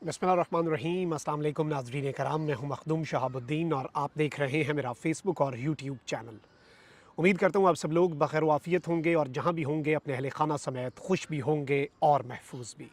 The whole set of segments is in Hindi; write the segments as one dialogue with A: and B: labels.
A: बिस्मिल्लाहिर्रहमानिर्रहीम। अस्सलाम वालेकुम नाज़रीन कराम, मैं हूं मखदूम शहाबुद्दीन और आप देख रहे हैं मेरा फ़ेसबुक और यूट्यूब चैनल। उम्मीद करता हूं आप सब लोग बखैर वाफ़ियत होंगे और जहां भी होंगे अपने अहले खाना समेत खुश भी होंगे और महफूज भी।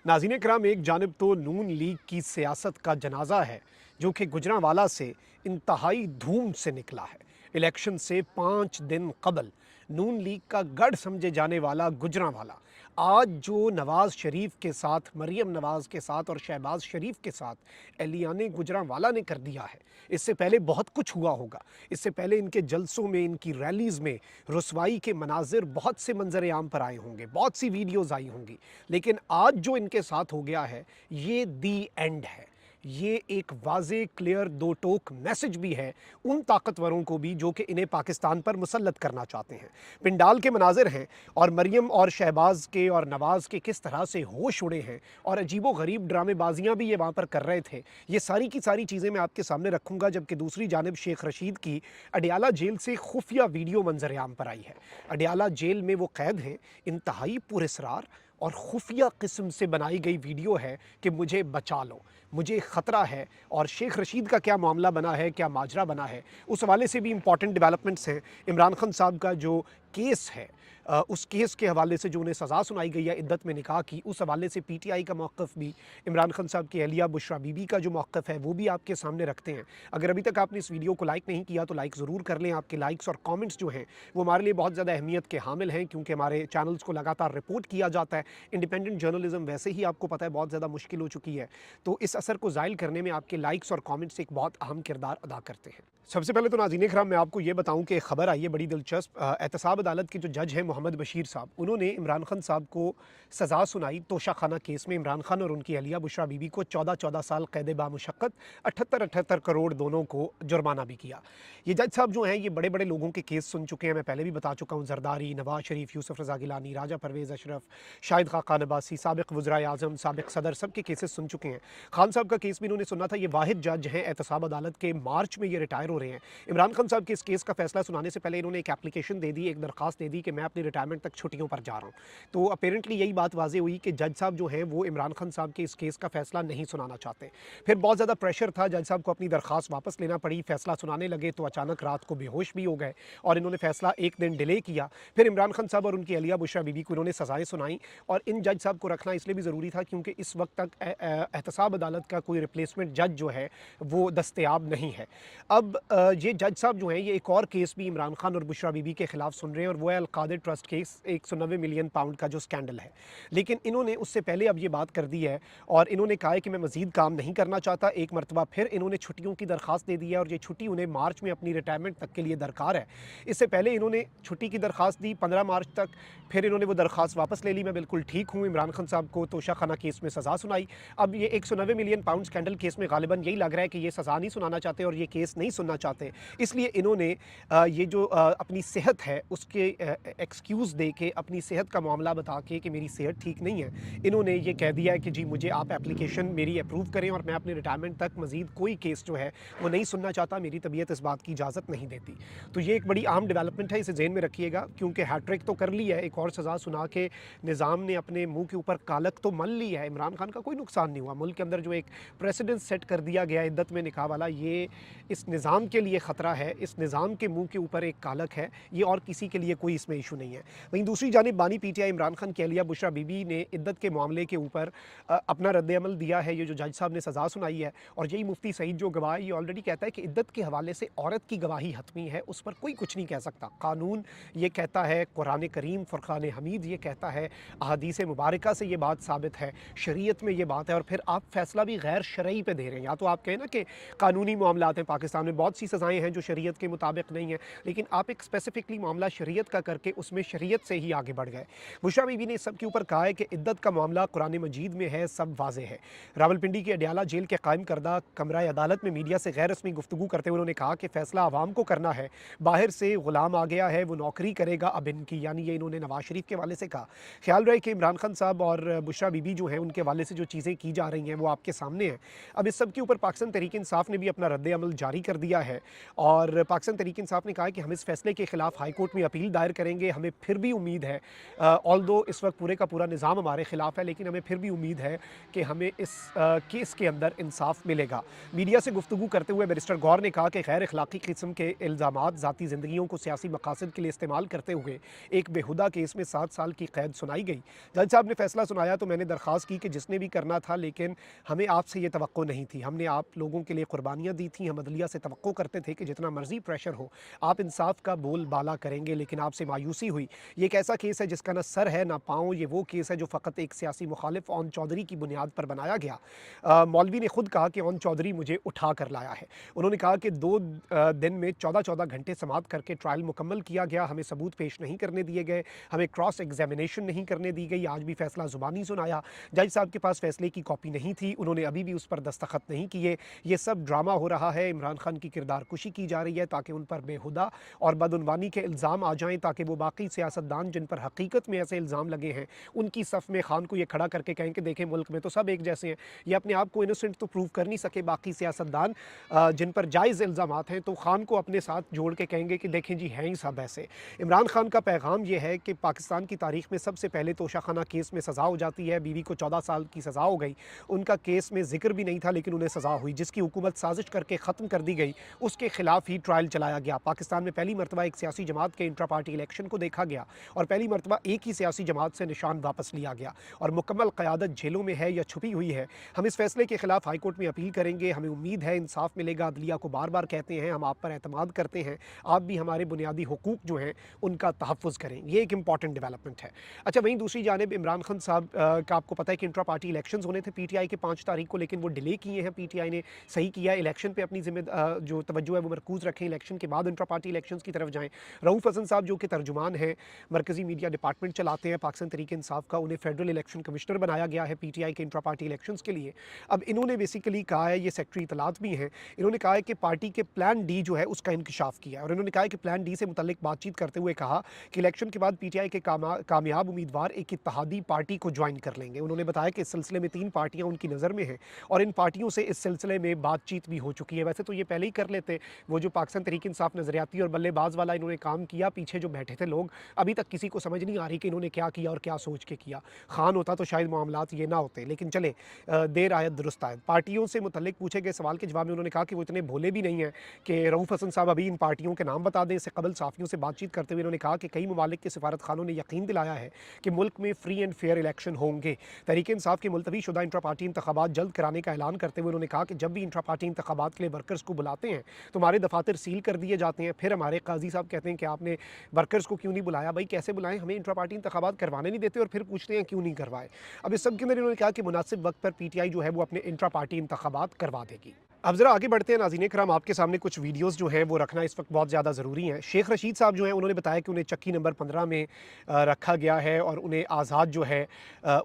A: नाज़रीन कराम, एक जानिब तो नून लीग की सियासत का जनाजा है जो कि गुजरांवाला से इंतहाई धूम से निकला है। इलेक्शन से 5 दिन कबल नून लीग का गढ़ समझे जाने वाला गुजरांवाला आज जो नवाज़ शरीफ के साथ, मरीम नवाज़ के साथ और शहबाज शरीफ के साथ एलियाने गुजरांवाला ने कर दिया है, इससे पहले बहुत कुछ हुआ होगा। इससे पहले इनके जलसों में, इनकी रैलीज़ में रुसवाई के मनाजिर बहुत से मंजर आम पर आए होंगे, बहुत सी वीडियोज़ आई होंगी, लेकिन आज जो इनके साथ हो गया है ये दी एंड है। ये एक वाज़े क्लियर दो टोक मैसेज भी है उन ताकतवरों को भी जो कि इन्हें पाकिस्तान पर मुसल्लत करना चाहते हैं। पिंडाल के मनाजिर हैं और मरियम और शहबाज के और नवाज़ के किस तरह से होश उड़े हैं और अजीबो गरीब ड्रामेबाजियाँ भी ये वहाँ पर कर रहे थे। ये सारी की सारी चीज़ें मैं आपके सामने रखूँगा, जबकि दूसरी जानिब शेख रशीद की अडियाला जेल से खुफिया वीडियो मंजर आम पर आई है। अडियाला जेल में वो कैद हैं, इंतहाई पुरस्रार और खुफिया किस्म से बनाई गई वीडियो है कि मुझे बचा लो, मुझे ख़तरा है। और शेख रशीद का क्या मामला बना है, क्या माजरा बना है, उस हवाले से भी इंपॉर्टेंट डेवलपमेंट्स हैं। इमरान खान साहब का जो केस है, उस केस के हवाले से जो उन्हें सज़ा सुनाई गई है इद्दत में निकाह की, उस हवाले से पीटीआई का मौक़िफ़ भी, इमरान खान साहब की अहलिया बुशरा बीबी का जो मौक़िफ़ है वो भी आपके सामने रखते हैं। अगर अभी तक आपने इस वीडियो को लाइक नहीं किया तो लाइक ज़रूर कर लें। आपके लाइक्स और कमेंट्स जो हैं वो हमारे लिए बहुत ज़्यादा अहमियत के हामिल हैं, क्योंकि हमारे चैनल्स को लगातार रिपोर्ट किया जाता है। इंडिपेंडेंट जर्नलिज्म वैसे ही आपको पता है बहुत ज़्यादा मुश्किल हो चुकी है, तो इस असर को ज़ाइल करने में आपके लाइक्स और कमेंट्स एक बहुत अहम किरदार अदा करते हैं। सबसे पहले तो नाज़रीन इकराम, मैं आपको ये बताऊं कि खबर आई है बड़ी दिलचस्प। एहतसाब अदालत के जो जज हैं मोहम्मद बशीर साहब, उन्होंने इमरान खान साहब को सज़ा सुनाई तोशाखाना केस में। इमरान खान और उनकी अहलिया बुशरा बीबी को 14-14 साल कैद बामुशक्कत, 78-78 करोड़ दोनों को जुर्माना भी किया। ये जज साहब जो हैं ये बड़े बड़े लोगों के केस सुन चुके हैं, मैं पहले भी बता चुका हूँ। जरदारी, नवाज शरीफ, यूसुफ रज़ा गिलानी, राजा परवेज़ अशरफ, शाहिद खाकान अब्बासी, साबिक़ वज़राए आज़म, साबिक़ सदर, सब के केसेस सुन चुके हैं। खान साहब का केस भी इन्होंने सुना था। ये वाहिद जज हैं एहतसाब अदालत के, मार्च में ये रिटायर हो रहे हैं। इमरान खान साहब के इस केस का फैसला सुनाने से पहले इन्होंने एक एप्लीकेशन दे दी, एक दरखास्त दे दी कि मैं अपनी रिटायरमेंट तक छुट्टियों पर जा रहा हूँ। तो अपेरेंटली यही बात वाज़ेह हुई कि जज साहब जो हैं वो इमरान खान साहब के इस केस का फैसला नहीं सुनाना चाहते। फिर बहुत ज़्यादा प्रेशर था, जज साहब को अपनी दरखास्त वापस लेना पड़ी। फैसला सुनाने लगे तो अचानक रात को बेहोश भी हो गए और इन्होंने फैसला एक दिन डिले किया। फिर इमरान खान साहब और उनकी अहलिया बुशरा बीबी को इन्होंने सज़ाएँ सुनाई। और इन जज साहब को रखना इसलिए भी ज़रूरी था क्योंकि इस वक्त तक एहतसाब अदालत का कोई रिप्लेसमेंट जज जो है वो दस्तयाब नहीं है। अब ये जज साहब जो हैं ये एक और केस भी इमरान खान और बुशरा बीबी के खिलाफ सुन रहे हैं, और वो है Al-Qadir trust case, 190 million pound का जो स्कैंडल है। लेकिन इन्होंने उससे पहले अब ये बात कर दी है और इन्होंने कहा है कि मैं मज़ीद काम नहीं करना चाहता। एक मरतबा फिर इन्होंने छुट्टियों की दरख्वास्त दे दी है और ये छुट्टी उन्हें मार्च में अपनी रिटायरमेंट तक के लिए दरकार है। इससे पहले इन्होंने छुट्टी की दरख्वास्त दी 15 मार्च तक, फिर इन्होंने वो दरख्वास्त वापस ले ली। मैं बिल्कुल ठीक हूँ। इमरान खान साहब को तोशाखाना केस में सज़ा सुनाई। अब ये 190 मिलियन पाउंड स्कैंडल केस में गालिबन यही लग रहा है कि ये सज़ा नहीं सुनाना चाहते और ये केस नहीं सुनना चाहते। इसलिए इन्होंने ये जो अपनी सेहत है उसके एक्सक्यूज़ दे के, अपनी सेहत का मामला बता के कि मेरी सेहत ठीक नहीं है, इन्होंने ये कह दिया है कि जी मुझे आप एप्लीकेशन मेरी अप्रूव करें और मैं अपनी रिटायरमेंट तक मज़ीद कोई केस जो है वो नहीं सुनना चाहता, मेरी तबीयत इस बात की इजाज़त नहीं देती। तो ये एक बड़ी अहम डेवलपमेंट है, इसे ज़हन में रखिएगा, क्योंकि हैट्रिक तो कर ली है, एक और सज़ा सुना के निज़ाम ने अपने मुँह के ऊपर कालक तो मल ली है। इमरान खान का कोई नुकसान नहीं हुआ। मुल्क के अंदर जो एक प्रेसिडेंट सेट कर दिया गया इद्दत में निकाह वाला, ये इस निज़ाम के लिए ख़तरा है, इस निज़ाम के मुंह के ऊपर एक कालक है, ये और किसी के लिए कोई इसमें इशू नहीं है। वहीं दूसरी जानिब बानी पीटीआई इमरान खान की अहलिया बुशरा बीबी ने इद्दत के मामले के ऊपर अपना रद्द-ए-अमल दिया है। ये जो जज साहब ने सज़ा सुनाई है, और यही मुफ्ती सईद जो गवाह है, ये ऑलरेडी कहता है कि इद्दत के हवाले से औरत की गवाही हतमी है, उस पर कोई कुछ नहीं कह सकता। कानून ये कहता है, कुरान करीम, फुरक़ान हमीद ये कहता है, अहादीस मुबारका से ये बात साबित है, शरीयत में ये बात है, और फिर आप फैसला भी गैर शरई पे दे रहे हैं। या तो आप कहें ना कि कानूनी मामलात हैं, पाकिस्तान में बहुत सी सज़ाएँ हैं जो शरीयत के मुताबिक नहीं है, लेकिन आप एक स्पेसिफिकली मामला शरीयत का करके उसमें शरीयत से ही आगे बढ़ गए। बुशरा बीबी ने सब के ऊपर कहा है कि इद्दत का मामला कुरान मजीद में है, सब वाज़े है। रावलपिंडी की अडियाला जेल के कायम करदा कमरा अदालत में मीडिया से गैर रस्मी गुफ्तगू करते हुए उन्होंने कहा कि फ़ैसला आवाम को करना है, बाहर से ग़ुलाम आ गया है, वो नौकरी करेगा अब इनकी, यानी ये इन्होंने नवाज शरीफ के हवाले से कहा। ख्याल रहे कि इमरान खान साहब और बुशरा बीबी जो हैं उनके हवाले से जो चीज़ें की जा रही हैं वो आपके सामने हैं। अब इस सब के ऊपर पाकिस्तान तहरीक इंसाफ ने भी अपना रद्द-ए-अमल जारी कर दिया है, और पाकिस्तान तहरीक इंसाफ ने कहा है कि हम इस फैसले के खिलाफ हाई कोर्ट में अपील दायर करेंगे, हमें हमें फिर भी उम्मीद है, ऑल्दो इस वक्त पूरे का पूरा निज़ाम हमारे ख़िलाफ़ है, लेकिन हमें फिर भी उम्मीद है कि हमें इस केस के अंदर इंसाफ मिलेगा। मीडिया से गुफ्तगू करते हुए बैरिस्टर गौर ने कहा कि गैर अखलाकी किस्म के इल्ज़ामात ज़ाती ज़िंदगियों को सियासी मकासद के लिए इस्तेमाल करते हुए एक बेहुदा केस में 7 साल की कैद सुनाई गई। जज साहब ने फैसला सुनाया तो मैंने दरख्वास्त की कि जिसने भी करना था, लेकिन हमें आपसे ये तवक्को नहीं थी। हमने आप लोगों के लिए कुर्बानियाँ दी थी। हम अदलिया से तवक्को करते थे कि जितना मर्जी प्रेशर हो आप इंसाफ का बोल बाला करेंगे, लेकिन आपसे मायूसी हुई। ये एक ऐसा केस है जिसका ना सर है ना पाँव। ये वो केस है जो फ़कत एक सियासी मुखालिफ ओन चौधरी की बुनियाद पर बनाया गया। मौलवी ने खुद कहा कि ओन चौधरी मुझे उठा कर लाया है। उन्होंने कहा कि 2 दिन में 14-14 घंटे समाअत करके ट्रायल मुकम्मल किया गया। हमें सबूत पेश नहीं करने दिए गए, हमें क्रॉस एग्जामिनेशन नहीं करने दी गई। आज भी फैसला ज़ुबानी सुनाया। जज साहब के पास फैसले की कॉपी नहीं थी, उन्होंने अभी भी उस पर दस्तखत नहीं किए। ये सब ड्रामा हो रहा है। इमरान खान की किरदार कुशी की जा रही है ताकि उन पर बेहुदा और बदउनवानी के इल्ज़ाम आ जाएं, ताकि वो बाकी सियासतदान जिन पर हकीकत में ऐसे इल्ज़ाम लगे हैं उनकी सफ़ में खान को ये खड़ा करके कहें कि देखें मुल्क में तो सब एक जैसे हैं। ये अपने आप को इनोसेंट तो प्रूव कर नहीं सके बाकी सियासतदान जिन पर जायज़ इल्ज़ामात हैं, तो खान को अपने साथ जोड़ के कहेंगे कि देखें जी हैं ही सब ऐसे। इमरान खान का पैगाम ये है कि पाकिस्तान की तारीख़ में सबसे पहले तोशाखाना केस में सज़ा हो जाती है। बीवी को 14 साल की सज़ा हो गई। उनका केस में जिक्र भी नहीं था, लेकिन उन्हें सज़ा हुई, जिसकी हुकूमत साजिश करके ख़त्म कर दी गई। उसके खिलाफ ही ट्रायल चलाया गया। पाकिस्तान में पहली मरतबा एक सियासी जमात के इंट्रा पार्टी इलेक्शन को देखा गया और पहली मरतबा एक ही सियासी जमात से निशान वापस लिया गया और मुकम्मल क़यादत जेलों में है या छुपी हुई है। हम इस फैसले के खिलाफ हाई कोर्ट में अपील करेंगे। हमें उम्मीद है इंसाफ मिलेगा। अदलिया को बार बार कहते हैं हम आप पर एतमाद करते हैं, आप भी हमारे बुनियादी हुकूक जो हैं उनका तहफ़्फ़ुज़ करें। ये एक इंपॉर्टेंट डेवलपमेंट है। अच्छा, वहीं दूसरी जानिब इमरान खान साहब का आपको पता है कि इंट्रा पार्टी इलेक्शंस होने थे पीटीआई के 5 तारीख को, लेकिन वो डिले किए हैं। पीटीआई ने सही किया, इलेक्शन पे अपनी जो तवज्जो है वो मरकूज़ रखें, इलेक्शन के बाद इंट्रा पार्टी इलेक्शंस की तरफ जाएँ। रऊफ़ हसन साहब जो कि तर्जुमान हैं, मरकज़ी मीडिया डिपार्टमेंट चलाते हैं पाकिस्तान तहरीक इंसाफ का, उन्हें फेडरल इलेक्शन कमिश्नर बनाया गया है पीटीआई के इंट्रा पार्टी इलेक्शंस के लिए। अब इन्होंने बेसिकली कहा है, ये सेक्रेटरी इतलात भी हैं, इन्होंने कहा है कि पार्टी के प्लान डी जो है उसका इंकशाफ किया है और इन्होंने कहा है कि प्लान डी से मुतल्लिक बातचीत करते हुए कहा कि इलेक्शन के बाद पीटीआई के कामयाब उम्मीदवार एक इत्तेहादी पार्टी को ज्वाइन कर लेंगे। उन्होंने बताया कि इस सिलसिले में 3 पार्टियां उनकी नज़र में हैं और इन पार्टियों से इस सिलसिले में बातचीत भी हो चुकी है। वैसे तो ये पहले ही कर लेते, वो जो पाकिस्तान तहरीक इंसाफ नज़रियाती और बल्लेबाज वाला इन्होंने काम किया, पीछे जो बैठे थे लोग, अभी तक किसी को समझ नहीं आ रही कि इन्होंने क्या किया और क्या सोच के किया। खान होता तो शायद मामलात ये ना होते, लेकिन चले, देर आयत दुरुस्त आयत। पार्टियों से मुतल्लिक पूछे गए सवाल के जवाब में उन्होंने कहा कि वो इतने भोले भी नहीं हैं कि रऊफ़ हसन साहब अभी इन पार्टियों के नाम बता दें। इससे कबल साफ़ियों से बातचीत करते हुए उन्होंने कहा कि कई ममालिक के सिफारत खानों ने यकीन दिलाया है कि मुल्क में फ्री एंड फेयर इलेक्शन होंगे। तहरीक इंसाफ के मुलतवी शुदा इंट्रा पार्टी इंतखाबात जल्द कराने का ऐलान करते हुए उन्होंने कहा कि जब भी इंट्रा पार्टी इंतखाबात के लिए वर्कर्स को बुलाते हैं तो हमारे दफातर सील कर दिए जाते हैं। फिर हमारे काजी साहब कहते हैं कि आपने वर्कर्स को क्यों नहीं बुलाया। भाई कैसे बुलाएं, हमें इंट्रा पार्टी इंतखाबात करवाने नहीं देते और फिर पूछते हैं क्यों नहीं करवाए। अब इस सब के अंदर इन्होंने कहा कि मुनासिब वक्त पर पीटीआई जो है वो अपने इंट्रा पार्टी इंतखाबात करवा देगी। अब ज़रा आगे बढ़ते हैं नाज़रीन कराम, आपके सामने कुछ वीडियोस जो हैं वो रखना इस वक्त बहुत ज़्यादा ज़रूरी हैं। शेख रशीद साहब जो हैं उन्होंने बताया कि उन्हें चक्की नंबर 15 में रखा गया है और उन्हें आज़ाद जो है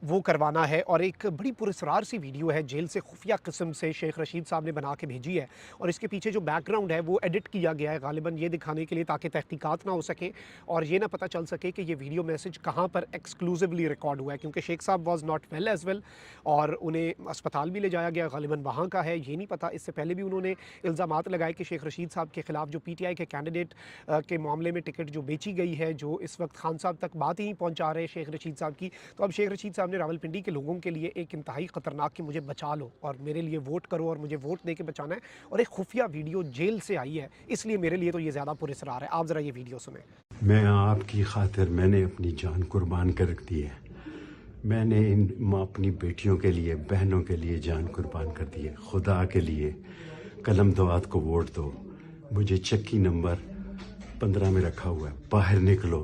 A: वो करवाना है और एक बड़ी पुरस्रार सी वीडियो है जेल से खुफिया किस्म से शेख रशीद साहब ने बना के भेजी है और इसके पीछे जो बैकग्राउंड है वो एडिट किया गया है गालिबन ये दिखाने के लिए ताकि तहकीकात ना हो सके और ये ना पता चल सके कि ये वीडियो मैसेज कहाँ पर एक्सक्लूसिवली रिकॉर्ड हुआ है, क्योंकि शेख साहब was not well as well और उन्हें अस्पताल भी ले जाया गया, गालिबन वहाँ का है, ये नहीं पता। इससे पहले भी उन्होंने इल्ज़ामात लगाए कि शेख रशीद साहब के खिलाफ जो पीटीआई के कैंडिडेट के मामले में टिकट जो बेची गई है, जो इस वक्त खान साहब तक बात ही पहुंचा रहे शेख रशीद साहब की, तो अब शेख रशीद साहब ने रावलपिंडी के लोगों के लिए एक इंतहाई ख़तरनाक कि मुझे बचा लो और मेरे लिए वोट करो और मुझे वोट दे के बचाना है, और एक खुफिया वीडियो जेल से आई है, इसलिए मेरे लिए तो ये ज़्यादा पुरस्कार है। आप ज़रा ये वीडियो सुने।
B: मैं आपकी खातिर मैंने अपनी जान कुर्बान कर रख दी है। मैंने अपनी बेटियों के लिए, बहनों के लिए जान कुर्बान कर दी है। खुदा के लिए कलम दवात को वोट दो। मुझे चक्की नंबर 15 में रखा हुआ है। बाहर निकलो,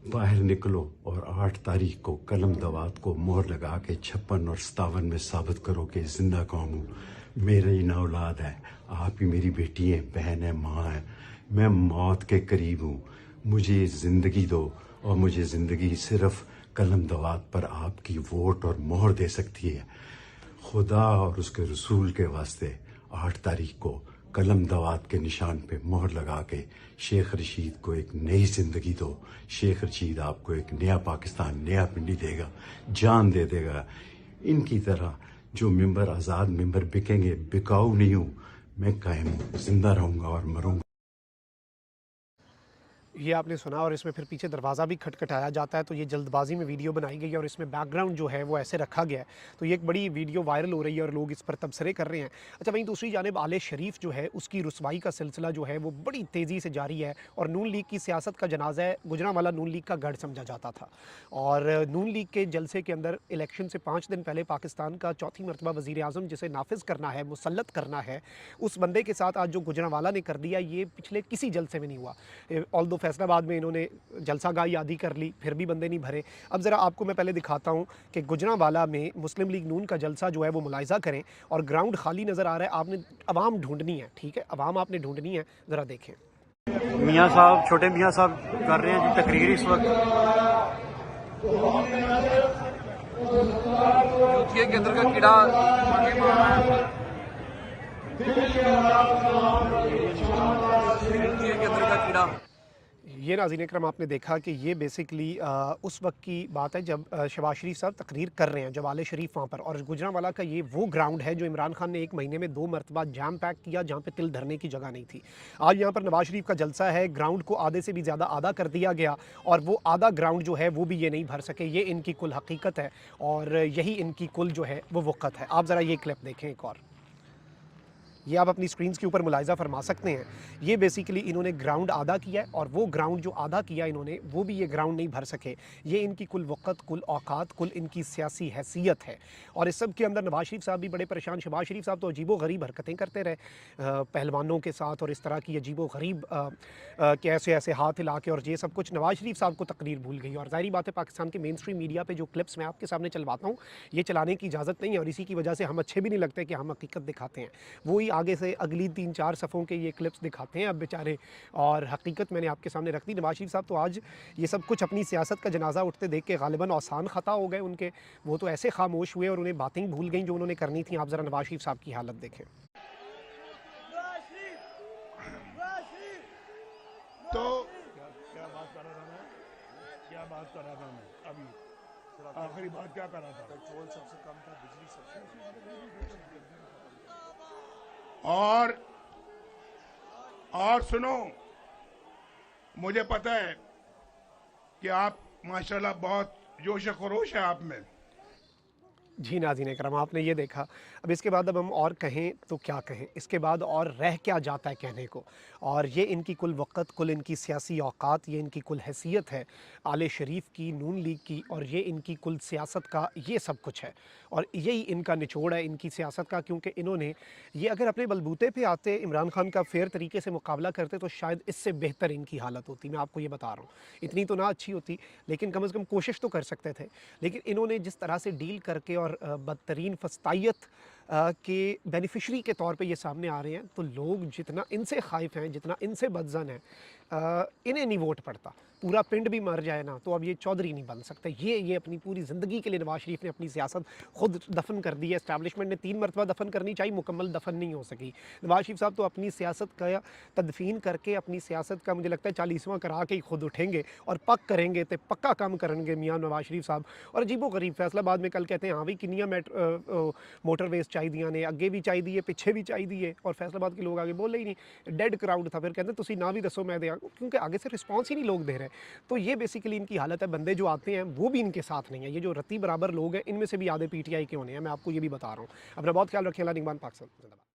B: बाहर निकलो और 8 तारीख को कलम दवात को मोहर लगा के 56 और 57 में साबित करो कि जिंदा कौन हूँ। मेरी ना औलाद है, आप ही मेरी बेटी है, बहन है, माँ है। मैं मौत के करीब हूँ। मुझे ज़िंदगी दो और मुझे ज़िंदगी सिर्फ कलम दवात पर आपकी वोट और मोहर दे सकती है। खुदा और उसके रसूल के वास्ते 8 तारीख को कलम दवात के निशान पे मोहर लगा के शेख रशीद को एक नई ज़िंदगी दो। शेख रशीद आपको एक नया पाकिस्तान, नया पिंडी देगा, जान दे देगा। इनकी तरह जो मेंबर, आज़ाद मेंबर बिकेंगे, बिकाऊ नहीं हूँ मैं, कायम हूँ, जिंदा रहूँगा और मरूँगा।
A: ये आपने सुना और इसमें फिर पीछे दरवाज़ा भी खटखटाया जाता है, तो ये जल्दबाजी में वीडियो बनाई गई है और इसमें बैकग्राउंड जो है वो ऐसे रखा गया है। तो ये एक बड़ी वीडियो वायरल हो रही है और लोग इस पर तबसरे कर रहे हैं। अच्छा, वहीं दूसरी जानिब आले शरीफ जो है उसकी रुसवाई का सिलसिला जो है वो बड़ी तेज़ी से जारी है और नून लीग की सियासत का जनाजा है गुजरांवाला नून लीग का गढ़ समझा जाता था। और नून लीग के जलसे के अंदर इलेक्शन से 5 दिन पहले पाकिस्तान का चौथी मरतबा वज़ीर आज़म जिसे नाफिज करना है, मुसल्लत करना है, उस बंदे के साथ आज जो गुजरांवाला ने कर दिया, ये पिछले किसी जलसे में नहीं हुआ। ऑल्दो फैसलाबाद में इन्होंने जलसागाही आदि कर ली, फिर भी बंदे नहीं भरे। अब ज़रा आपको मैं पहले दिखाता हूँ कि गुजरांवाला में मुस्लिम लीग नून का जलसा जो है वो मुलाहिज़ा करें और ग्राउंड खाली नज़र आ रहा है। आपने आवाम ढूंढनी है, ठीक है, आवाम आपने ढूंढनी है, ज़रा देखें।
C: मियाँ साहब, छोटे मियाँ साहब कर रहे हैं जी तकरीर इस वक्त।
D: यूथिया के अंदर का कीड़ा आगे बढ़ रहा है। यूथिया के अंदर का कीड़ा।
A: ये नाज़रीन इकराम आपने देखा कि ये बेसिकली उस वक्त की बात है जब शहबाज शरीफ साहब तकरीर कर रहे हैं, जब आले शरीफ वहाँ पर, और गुजरांवाला का ये वो ग्राउंड है जो इमरान खान ने 1 महीने में 2 मरतबा जैम पैक किया, जहाँ पे तिल धरने की जगह नहीं थी। आज यहाँ पर नवाज शरीफ का जलसा है, ग्राउंड को आधे से भी ज़्यादा आधा कर दिया गया और वो आधा ग्राउंड जो है वो भी ये नहीं भर सके। ये इनकी कुल हकीकत है और यही इनकी कुल जो है वो वक़्त है। आप ज़रा ये क्लिप देखें एक और, ये आप अपनी स्क्रीन्स के ऊपर मुलाहिज़ा फरमा सकते हैं। ये बेसिकली इन्होंने ग्राउंड आधा किया है और वो ग्राउंड जो आधा किया इन्होंने वो भी ये ग्राउंड नहीं भर सके। ये इनकी कुल वक़्त, कुल औकात, कुल इनकी सियासी हैसियत है। और इस सब के अंदर नवाज शरीफ साहब भी बड़े परेशान। शहबाज शरीफ साहब तो अजीबो-गरीब हरकतें करते रहे पहलवानों के साथ और इस तरह की अजीबो-गरीब के ऐसे हाथ हिला के और ये सब कुछ। नवाज शरीफ साहब को तकरीर भूल गई और ज़ाहिर बात है पाकिस्तान के मेन स्ट्रीम मीडिया पर जो क्लिप्स मैं आपके सामने चलवाता हूँ ये चलाने की इजाज़त नहीं है और इसी की वजह से हम अच्छे भी नहीं लगते कि हम हकीकत दिखाते हैं। वही आगे से अगली 3-4 सफ़ों के ये क्लिप्स दिखाते हैं अब बेचारे, और हकीकत मैंने आपके सामने रख दी। नवाज शरीफ साहब तो आज ये सब कुछ अपनी सियासत का जनाजा उठते देख के गालिबन आसान ख़ता हो गए उनके। वो तो ऐसे खामोश हुए और उन्हें बातें ही भूल गई जो उन्होंने करनी थी। आप ज़रा नवाज शरीफ साहब की हालत देखें।
E: तो क्या बात कर रहा था मैं अभी आखिरी बात क्या कर रहा था? पेट्रोल सबसे कम था, बिजली सबसे। और सुनो, मुझे पता है कि आप माशाल्लाह बहुत जोश खरोश है आप में।
A: जी नाज़रीन इकराम, आपने ये देखा। अब इसके बाद अब हम और कहें तो क्या कहें, इसके बाद और रह क्या जाता है कहने को। और ये इनकी कुल वक़्त, कुल इनकी सियासी औकात, ये इनकी कुल हैसियत है आले शरीफ की, नून लीग की, और ये इनकी कुल सियासत का ये सब कुछ है। और यही इनका निचोड़ है इनकी सियासत का, क्योंकि इन्होंने ये अगर अपने बलबूते पे आते, इमरान खान का फेयर तरीके से मुकाबला करते तो शायद इससे बेहतर इनकी हालत होती। मैं आपको ये बता रहा हूँ, इतनी तो ना अच्छी होती लेकिन कम से कम कोशिश तो कर सकते थे। लेकिन इन्होंने जिस तरह से डील करके और बदतरीन फस्तायत के बेनिफिशरी के तौर पे ये सामने आ रहे हैं, तो लोग जितना इनसे खाइफ हैं, जितना इनसे बदज़न हैं, इन्हें नहीं वोट पड़ता। पूरा पिंड भी मर जाए ना तो अब ये चौधरी नहीं बन सकते। ये अपनी पूरी ज़िंदगी के लिए नवाज शरीफ ने अपनी सियासत खुद दफन कर दी है। इस्टेब्लिशमेंट ने 3 मरतबा दफन करनी चाहिए, मुकम्मल दफन नहीं हो सकी। नवाज शरीफ साहब तो अपनी सियासत का तदफीन करके अपनी सियासत का मुझे लगता है 40वां करा के ही खुद उठेंगे और पक करेंगे तो पक्का काम करेंगे मियाँ नवाज शरीफ साहब। और अजीबो-गरीब फैसलाबाद में कल कहते हैं हाँ भी किनिया मोटरवेज चाहिए ने, अगे भी चाहिए, पिछे भी चाहिए, और फैसलाबाद के लोग आगे बोले ही नहीं। डेड क्राउड था। फिर कहते हैं तुसी ना भी दसो मैं दे, क्योंकि आगे से रिस्पॉन्स ही नहीं लोग दे रहे। तो ये बेसिकली इनकी हालत है। बंदे जो आते हैं वो भी इनके साथ नहीं है। ये जो रत्ती बराबर लोग हैं इनमें से भी आधे PTI के होने हैं, मैं आपको ये भी बता रहा हूँ। अपना बहुत ख्याल रखें। अल्लाह निगहबान। पाकिस्तान जिंदाबाद।